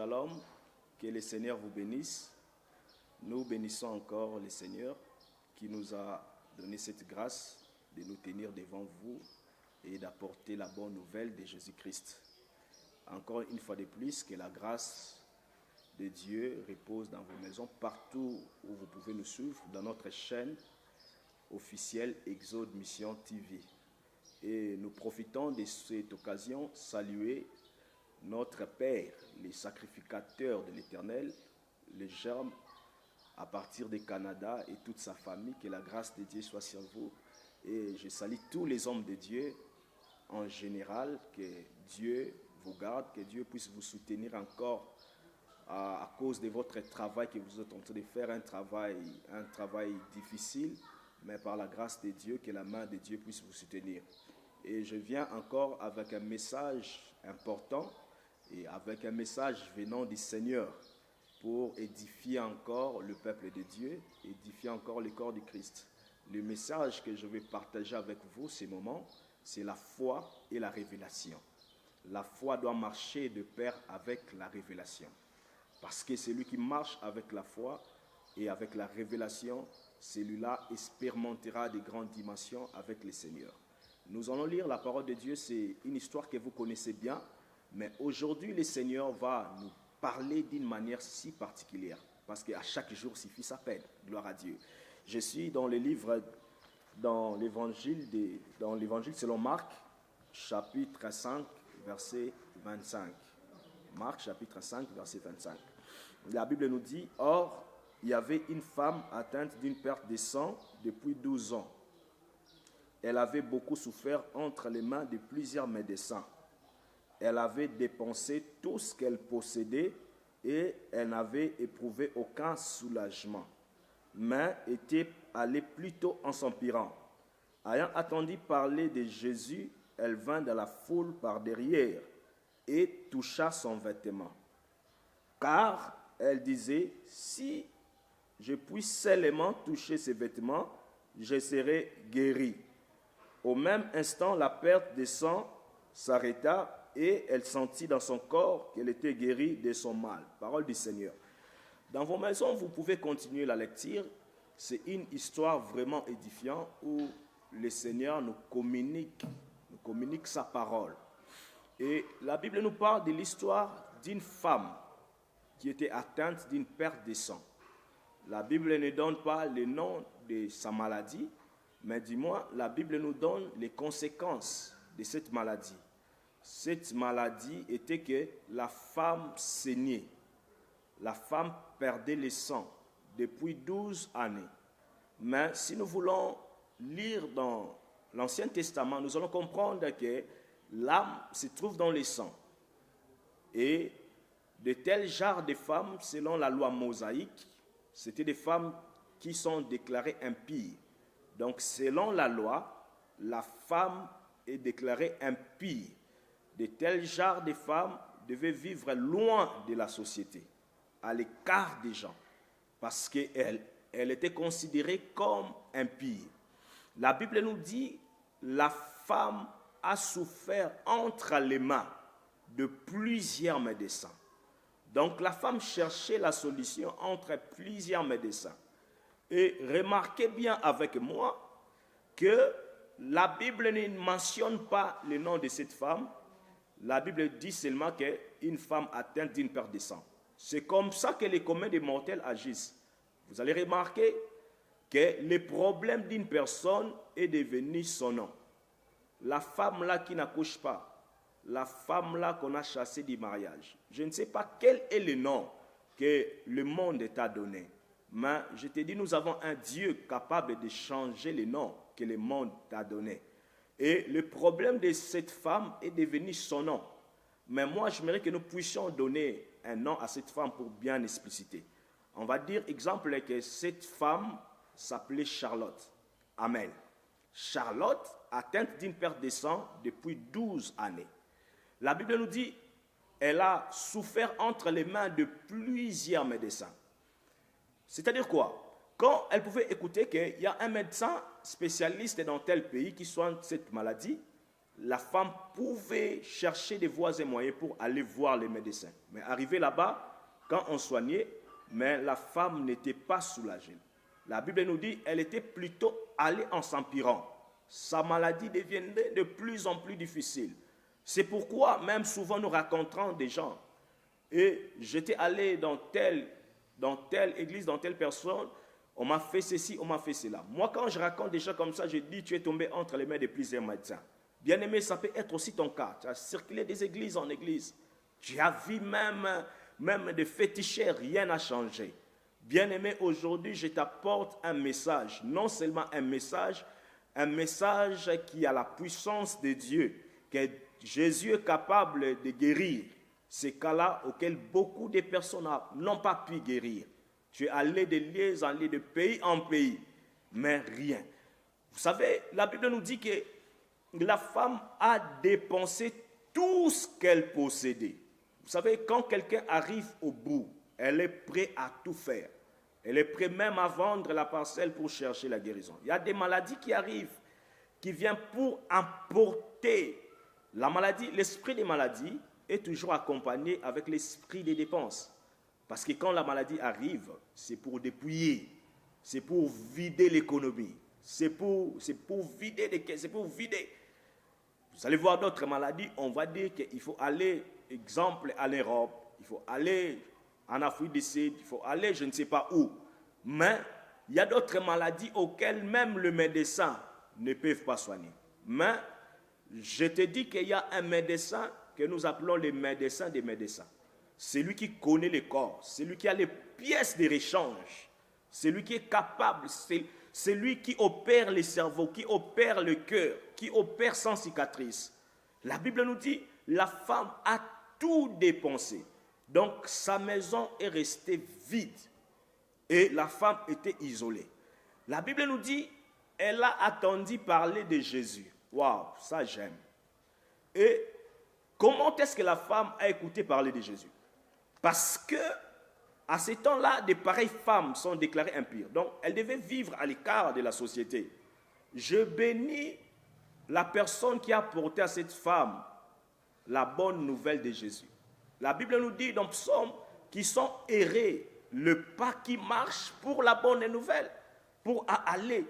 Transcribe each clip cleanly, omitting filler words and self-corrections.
Shalom, que le Seigneur vous bénisse. Nous bénissons encore le Seigneur qui nous a donné cette grâce de nous tenir devant vous et d'apporter la bonne nouvelle de Jésus-Christ. Encore une fois de plus, que la grâce de Dieu repose dans vos maisons, partout où vous pouvez nous suivre, dans notre chaîne officielle Exode Mission TV. Et nous profitons de cette occasion saluer notre Père, le sacrificateur de l'Éternel, le germe à partir du Canada et toute sa famille. Que la grâce de Dieu soit sur vous. Et je salue tous les hommes de Dieu en général. Que Dieu vous garde, que Dieu puisse vous soutenir encore à cause de votre travail que vous êtes en train de faire, un travail difficile, mais par la grâce de Dieu, que la main de Dieu puisse vous soutenir. Et je viens encore avec un message important et avec un message venant du Seigneur pour édifier encore le peuple de Dieu, édifier encore le corps du Christ. Le message que je vais partager avec vous ces moments, c'est la foi et la révélation. La foi doit marcher de pair avec la révélation. Parce que celui qui marche avec la foi et avec la révélation, celui-là expérimentera de grandes dimensions avec le Seigneur. Nous allons lire la parole de Dieu, c'est une histoire que vous connaissez bien, mais aujourd'hui le Seigneur va nous parler d'une manière si particulière, parce qu'à chaque jour suffit sa peine, gloire à Dieu. Je suis dans le livre, dans l'évangile selon Marc, chapitre 5, verset 25. Marc, chapitre 5, verset 25. La Bible nous dit, « Or, il y avait une femme atteinte d'une perte de sang depuis 12 ans. Elle avait beaucoup souffert entre les mains de plusieurs médecins. Elle avait dépensé tout ce qu'elle possédait et elle n'avait éprouvé aucun soulagement, mais était allée plutôt en s'empirant. Ayant entendu parler de Jésus, elle vint dans la foule par derrière et toucha son vêtement. Car elle disait, si je puis seulement toucher ses vêtements, je serai guérie. Au même instant, la perte de sang s'arrêta et elle sentit dans son corps qu'elle était guérie de son mal. Parole du Seigneur. Dans vos maisons, vous pouvez continuer la lecture. C'est une histoire vraiment édifiante où le Seigneur nous communique sa parole. Et la Bible nous parle de l'histoire d'une femme qui était atteinte d'une perte de sang. La Bible ne donne pas le nom de sa maladie, mais du moins, la Bible nous donne les conséquences de cette maladie. Cette maladie était que la femme saignait. La femme perdait le sang depuis 12 années. Mais si nous voulons lire dans l'Ancien Testament, nous allons comprendre que l'âme se trouve dans le sang. Et de tels genres de femmes, selon la loi mosaïque, c'était des femmes qui sont déclarées impies. Donc, selon la loi, la femme est déclarée impie. De tels genres de femmes devaient vivre loin de la société, à l'écart des gens, parce qu'elle était considérée comme impie. La Bible nous dit, la femme a souffert entre les mains de plusieurs médecins. Donc, la femme cherchait la solution entre plusieurs médecins. Et remarquez bien avec moi que la Bible ne mentionne pas le nom de cette femme. La Bible dit seulement qu'une femme atteinte d'une perte de sang. C'est comme ça que les communs des mortels agissent. Vous allez remarquer que le problème d'une personne est devenu son nom. La femme là qui n'accouche pas, la femme là qu'on a chassée du mariage. Je ne sais pas quel est le nom que le monde t'a donné. Mais je te dis, nous avons un Dieu capable de changer le nom que le monde t'a donné. Et le problème de cette femme est devenu son nom. Mais moi, j'aimerais que nous puissions donner un nom à cette femme pour bien expliciter. On va dire, exemple, que cette femme s'appelait Charlotte. Amen. Charlotte, atteinte d'une perte de sang depuis 12 années. La Bible nous dit, elle a souffert entre les mains de plusieurs médecins. C'est-à-dire quoi? Quand elle pouvait écouter qu'il y a un médecin spécialiste dans tel pays qui soigne cette maladie, la femme pouvait chercher des voies et moyens pour aller voir les médecins. Mais arrivé là-bas, quand on soignait, mais la femme n'était pas soulagée. La Bible nous dit qu'elle était plutôt allée en s'empirant. Sa maladie devenait de plus en plus difficile. C'est pourquoi même souvent nous racontons des gens. Et j'étais allé dans telle église, dans telle personne, on m'a fait ceci, on m'a fait cela. Moi, quand je raconte des gens comme ça, je dis, tu es tombé entre les mains de plusieurs médecins. Bien aimé, ça peut être aussi ton cas. Tu as circulé des églises en église. Tu as vu même des féticheurs, rien n'a changé. Bien aimé, aujourd'hui, je t'apporte un message. Non seulement un message qui a la puissance de Dieu, que Jésus est capable de guérir ces cas-là auxquels beaucoup de personnes n'ont pas pu guérir. Tu es allé de lieu en lieu, de pays en pays, mais rien. Vous savez, la Bible nous dit que la femme a dépensé tout ce qu'elle possédait. Vous savez, quand quelqu'un arrive au bout, elle est prête à tout faire. Elle est prête même à vendre la parcelle pour chercher la guérison. Il y a des maladies qui arrivent, qui viennent pour emporter la maladie. L'esprit des maladies est toujours accompagné avec l'esprit des dépenses. Parce que quand la maladie arrive, c'est pour dépouiller, c'est pour vider l'économie, c'est pour vider les caisses, c'est pour vider. Vous allez voir d'autres maladies, on va dire qu'il faut aller, exemple, en Europe, il faut aller en Afrique du Sud, il faut aller je ne sais pas où. Mais il y a d'autres maladies auxquelles même le médecin ne peut pas soigner. Mais je te dis qu'il y a un médecin que nous appelons le médecin des médecins. C'est lui qui connaît le corps, c'est lui qui a les pièces de rechange, c'est lui qui est capable, c'est lui qui opère le cerveau, qui opère le cœur, qui opère sans cicatrice. La Bible nous dit, la femme a tout dépensé. Donc sa maison est restée vide et la femme était isolée. La Bible nous dit, elle a attendu parler de Jésus. Waouh, ça j'aime. Et comment est-ce que la femme a écouté parler de Jésus? Parce que à ce temps-là, de pareilles femmes sont déclarées impures. Donc, elles devaient vivre à l'écart de la société. Je bénis la personne qui a apporté à cette femme la bonne nouvelle de Jésus. La Bible nous dit dans Psaume qu'ils sont errés, le pas qui marche pour la bonne nouvelle, pour aller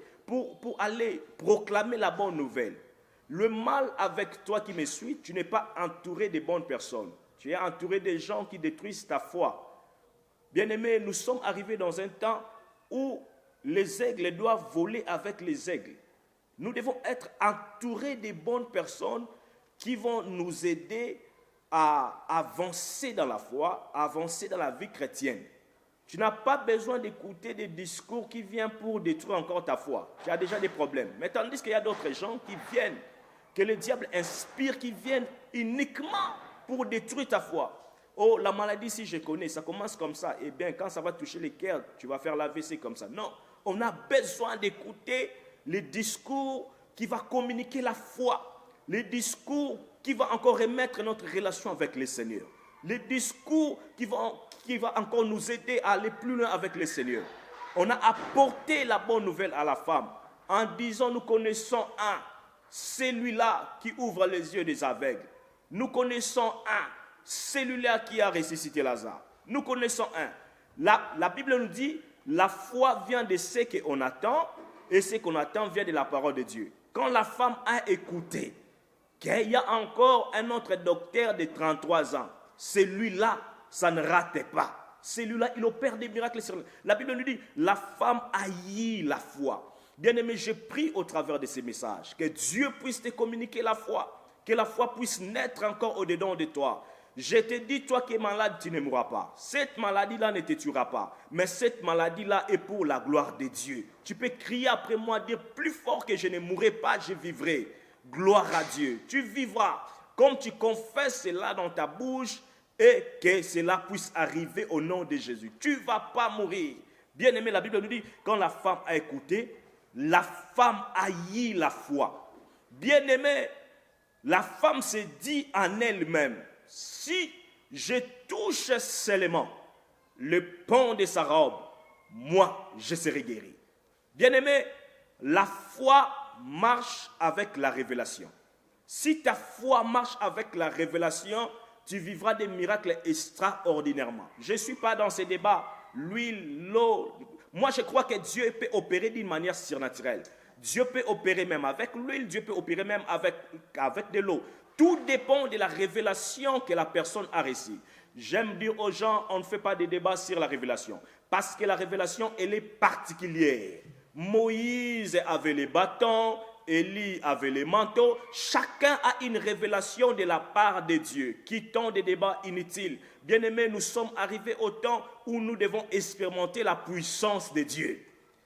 proclamer la bonne nouvelle. Le mal avec toi qui me suis, tu n'es pas entouré de bonnes personnes. Tu es entouré de gens qui détruisent ta foi. Bien-aimés, nous sommes arrivés dans un temps où les aigles doivent voler avec les aigles. Nous devons être entourés de bonnes personnes qui vont nous aider à avancer dans la foi, à avancer dans la vie chrétienne. Tu n'as pas besoin d'écouter des discours qui viennent pour détruire encore ta foi. Tu as déjà des problèmes. Mais tandis qu'il y a d'autres gens qui viennent, que le diable inspire, qui viennent uniquement pour détruire ta foi. Oh, la maladie, si je connais, ça commence comme ça. Eh bien, quand ça va toucher les cœurs, tu vas faire l'AVC comme ça. Non, on a besoin d'écouter les discours qui vont communiquer la foi. Les discours qui vont encore remettre notre relation avec le Seigneur. Les discours qui vont encore nous aider à aller plus loin avec le Seigneur. On a apporté la bonne nouvelle à la femme en disant, nous connaissons un, celui-là qui ouvre les yeux des aveugles. Nous connaissons un, celui-là qui a ressuscité Lazare. Nous connaissons un. La Bible nous dit, la foi vient de ce qu'on attend, et ce qu'on attend vient de la parole de Dieu. Quand la femme a écouté qu'il y a encore un autre docteur de 33 ans, celui-là, ça ne rate pas. Celui-là, il opère des miracles sur lui. La Bible nous dit, la femme haït la foi. Bien-aimé, je prie au travers de ces messages que Dieu puisse te communiquer la foi, que la foi puisse naître encore au-dedans de toi. Je te dis, toi qui es malade, tu ne mourras pas. Cette maladie-là ne te tuera pas. Mais cette maladie-là est pour la gloire de Dieu. Tu peux crier après moi, dire plus fort que je ne mourrai pas, je vivrai. Gloire à Dieu. Tu vivras comme tu confesses cela dans ta bouche et que cela puisse arriver au nom de Jésus. Tu ne vas pas mourir. Bien aimé, la Bible nous dit, quand la femme a écouté, la femme haït la foi. Bien aimé, la femme se dit en elle-même, si je touche seulement le pan de sa robe, moi, je serai guéri. Bien-aimé, la foi marche avec la révélation. Si ta foi marche avec la révélation, tu vivras des miracles extraordinairement. Je ne suis pas dans ces débats. L'huile, l'eau. Moi, je crois que Dieu peut opérer d'une manière surnaturelle. Dieu peut opérer même avec l'huile, Dieu peut opérer même avec de l'eau. Tout dépend de la révélation que la personne a reçue. J'aime dire aux gens, on ne fait pas de débat sur la révélation. Parce que la révélation, elle est particulière. Moïse avait les bâtons, Élie avait les manteaux. Chacun a une révélation de la part de Dieu. Quittons des débats inutiles. Bien-aimés, nous sommes arrivés au temps où nous devons expérimenter la puissance de Dieu.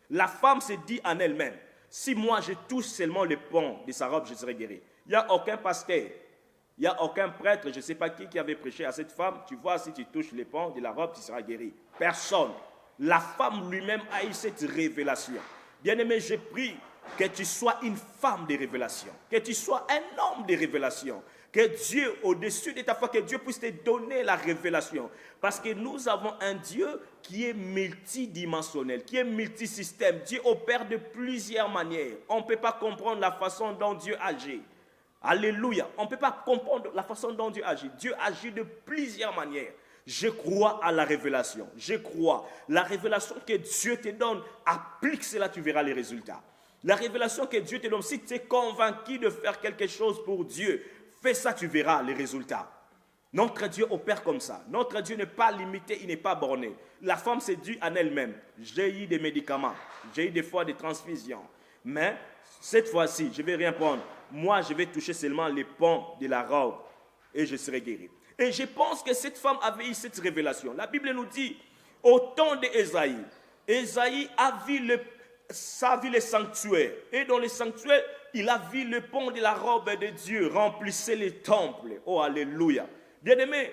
La femme se dit en elle-même, si moi je touche seulement le pont de sa robe, je serai guéri. Il n'y a aucun pasteur, il n'y a aucun prêtre, je ne sais pas qui avait prêché à cette femme. Tu vois, si tu touches le pont de la robe, tu seras guéri. Personne. La femme lui-même a eu cette révélation. Bien-aimé, je prie que tu sois une femme de révélation, que tu sois un homme de révélation, que Dieu, au-dessus de ta foi, que Dieu puisse te donner la révélation. Parce que nous avons un Dieu qui est multidimensionnel, qui est multisystème. Dieu opère de plusieurs manières. On ne peut pas comprendre la façon dont Dieu agit. Alléluia. On ne peut pas comprendre la façon dont Dieu agit. Dieu agit de plusieurs manières. Je crois à la révélation. Je crois. La révélation que Dieu te donne, applique cela, tu verras les résultats. La révélation que Dieu te donne, si tu es convaincu de faire quelque chose pour Dieu, fais ça, tu verras les résultats. Notre Dieu opère comme ça. Notre Dieu n'est pas limité, il n'est pas borné. La femme s'est dit en elle-même, j'ai eu des médicaments, j'ai eu des fois des transfusions. Mais cette fois-ci, je ne vais rien prendre. Moi, je vais toucher seulement les pans de la robe et je serai guéri. Et je pense que cette femme avait eu cette révélation. La Bible nous dit, au temps d'Ésaïe, Ésaïe a vu le sanctuaire. Et dans le sanctuaire, il a vu le pont de la robe de Dieu remplissait les temples. Oh, alléluia. Bien-aimé,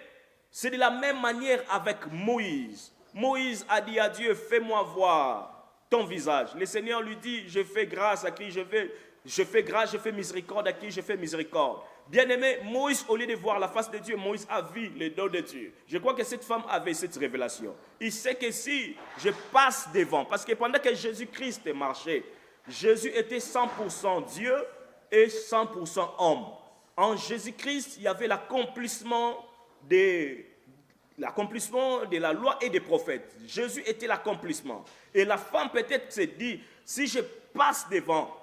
c'est de la même manière avec Moïse. Moïse a dit à Dieu, fais-moi voir ton visage. Le Seigneur lui dit, je fais grâce à qui je fais grâce, je fais miséricorde à qui je fais miséricorde. Bien-aimé, Moïse, au lieu de voir la face de Dieu, Moïse a vu les dos de Dieu. Je crois que cette femme avait cette révélation. Il sait que si je passe devant, parce que pendant que Jésus-Christ marchait, Jésus était 100% Dieu et 100% homme. En Jésus-Christ, il y avait l'accomplissement de la loi et des prophètes. Jésus était l'accomplissement. Et la femme peut-être se dit, si je passe devant,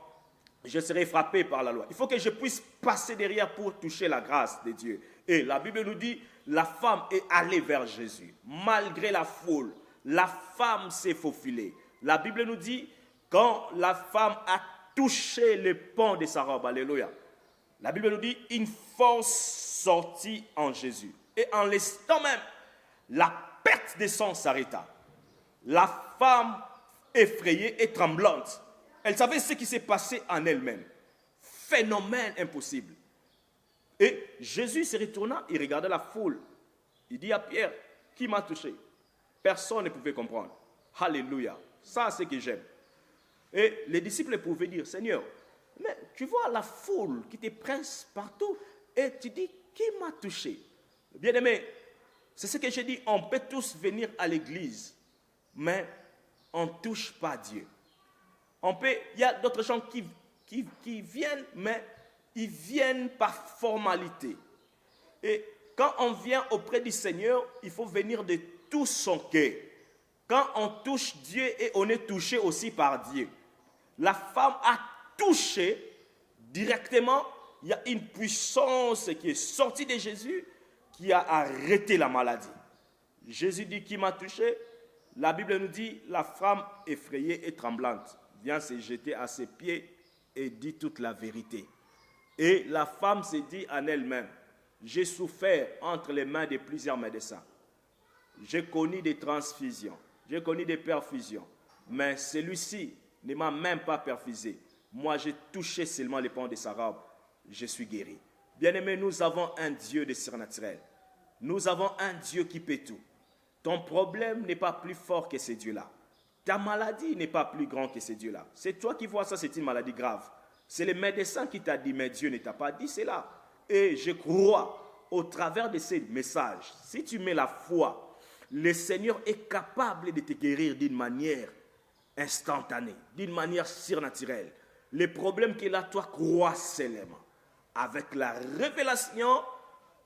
je serai frappé par la loi. Il faut que je puisse passer derrière pour toucher la grâce de Dieu. Et la Bible nous dit, la femme est allée vers Jésus. Malgré la foule, la femme s'est faufilée. La Bible nous dit, quand la femme a touché le pont de sa robe, alléluia. La Bible nous dit, une force sortit en Jésus. Et en l'instant même, la perte de sang s'arrêta. La femme effrayée et tremblante, elle savait ce qui s'est passé en elle-même. Phénomène impossible. Et Jésus se retourna, il regardait la foule. Il dit à Pierre, qui m'a touché? Personne ne pouvait comprendre. Alléluia. Ça, c'est ce que j'aime. Et les disciples pouvaient dire, Seigneur, mais tu vois la foule qui te presse partout et tu dis, qui m'a touché? Bien-aimé, c'est ce que j'ai dit, on peut tous venir à l'église, mais on ne touche pas Dieu. Il y a d'autres gens qui viennent, mais ils viennent par formalité. Et quand on vient auprès du Seigneur, il faut venir de tout son cœur. Quand on touche Dieu et on est touché aussi par Dieu. La femme a touché directement, il y a une puissance qui est sortie de Jésus qui a arrêté la maladie. Jésus dit, qui m'a touché? La Bible nous dit, la femme effrayée et tremblante vient se jeter à ses pieds et dit toute la vérité. Et la femme se dit en elle-même, j'ai souffert entre les mains de plusieurs médecins. J'ai connu des transfusions, j'ai connu des perfusions, mais celui-ci ne m'a même pas perfusé. Moi, j'ai touché seulement les pans de sa robe, je suis guéri. Bien-aimés, nous avons un Dieu de surnaturel. Nous avons un Dieu qui peut tout. Ton problème n'est pas plus fort que ce Dieu-là. Ta maladie n'est pas plus grande que ce Dieu-là. C'est toi qui vois ça, c'est une maladie grave. C'est le médecin qui t'a dit, mais Dieu ne t'a pas dit cela. Et je crois, au travers de ces messages, si tu mets la foi, le Seigneur est capable de te guérir d'une manière instantanée, d'une manière surnaturelle. Les problèmes qu'il a, toi, crois seulement. Avec la révélation,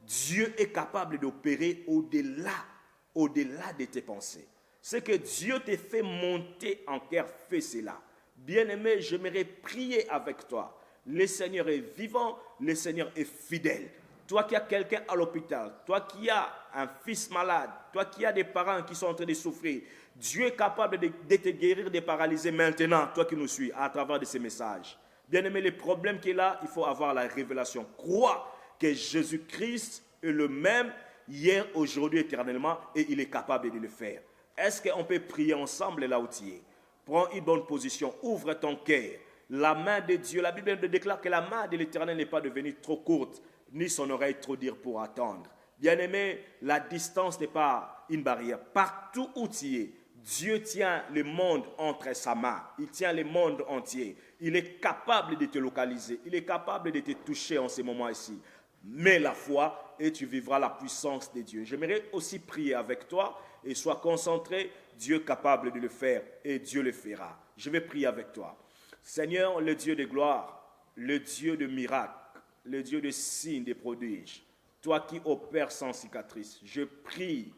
Dieu est capable d'opérer au-delà de tes pensées. Ce que Dieu t'a fait monter en cœur, fais cela. Bien-aimé, j'aimerais prier avec toi. Le Seigneur est vivant, le Seigneur est fidèle. Toi qui as quelqu'un à l'hôpital, toi qui as un fils malade, toi qui as des parents qui sont en train de souffrir, Dieu est capable de te guérir des paralysés maintenant, toi qui nous suis, à travers de ces messages. Bien-aimé, le problème qui est là, il faut avoir la révélation. Crois que Jésus-Christ est le même hier, aujourd'hui, éternellement, et il est capable de le faire. Est-ce qu'on peut prier ensemble là où tu es? Prends une bonne position, ouvre ton cœur. La main de Dieu, la Bible déclare que la main de l'Éternel n'est pas devenue trop courte, ni son oreille trop dire pour attendre. Bien-aimé, la distance n'est pas une barrière. Partout où tu es, Dieu tient le monde entre sa main. Il tient le monde entier. Il est capable de te localiser. Il est capable de te toucher en ce moment ici. Mets la foi et tu vivras la puissance de Dieu. J'aimerais aussi prier avec toi et sois concentré. Dieu est capable de le faire et Dieu le fera. Je vais prier avec toi. Seigneur, le Dieu de gloire, le Dieu de miracles, le Dieu de signes, de prodiges, toi qui opères sans cicatrice, je prie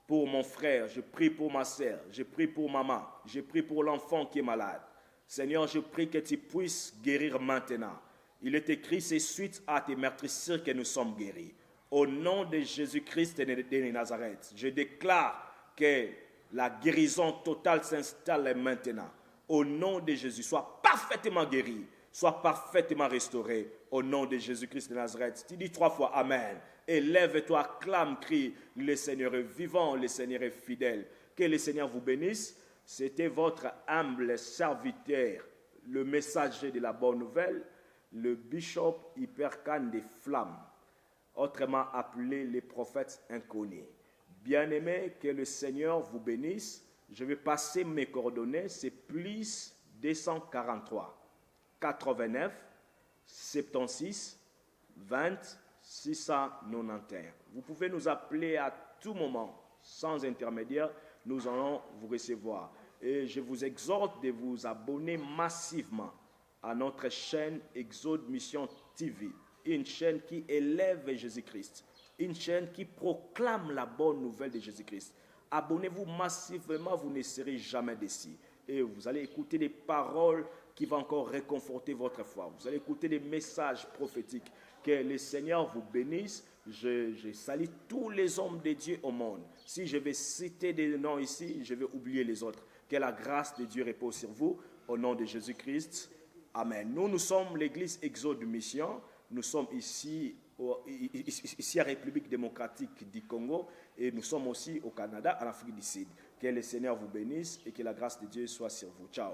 pour mon frère, je prie pour ma sœur, je prie pour maman, je prie pour l'enfant qui est malade. Seigneur, je prie que tu puisses guérir maintenant. Il est écrit, c'est suite à tes meurtrissures que nous sommes guéris. Au nom de Jésus-Christ de Nazareth, je déclare que la guérison totale s'installe maintenant. Au nom de Jésus, sois parfaitement guéri, sois parfaitement restauré. Au nom de Jésus-Christ de Nazareth. Tu dis 3 fois Amen. Et lève-toi, clame, crie, le Seigneur est vivant, le Seigneur est fidèle. Que le Seigneur vous bénisse. C'était votre humble serviteur, le messager de la bonne nouvelle, le bishop Hypercane des Flammes, autrement appelé les prophètes inconnus. Bien-aimés, que le Seigneur vous bénisse. Je vais passer mes coordonnées, c'est plus 243 89 76 20 691. Vous pouvez nous appeler à tout moment, sans intermédiaire, nous allons vous recevoir. Et je vous exhorte de vous abonner massivement à notre chaîne Exode Mission TV, une chaîne qui élève Jésus-Christ, une chaîne qui proclame la bonne nouvelle de Jésus-Christ. Abonnez-vous massivement, vous ne serez jamais déçus. Et vous allez écouter des paroles qui vont encore réconforter votre foi. Vous allez écouter des messages prophétiques. Que le Seigneur vous bénisse. Je salue tous les hommes de Dieu au monde. Si je vais citer des noms ici, je vais oublier les autres. Que la grâce de Dieu repose sur vous. Au nom de Jésus-Christ. Amen. Nous sommes l'église Exode Mission. Nous sommes ici à République démocratique du Congo et nous sommes aussi au Canada, en Afrique du Sud. Que le Seigneur vous bénisse et que la grâce de Dieu soit sur vous. Ciao.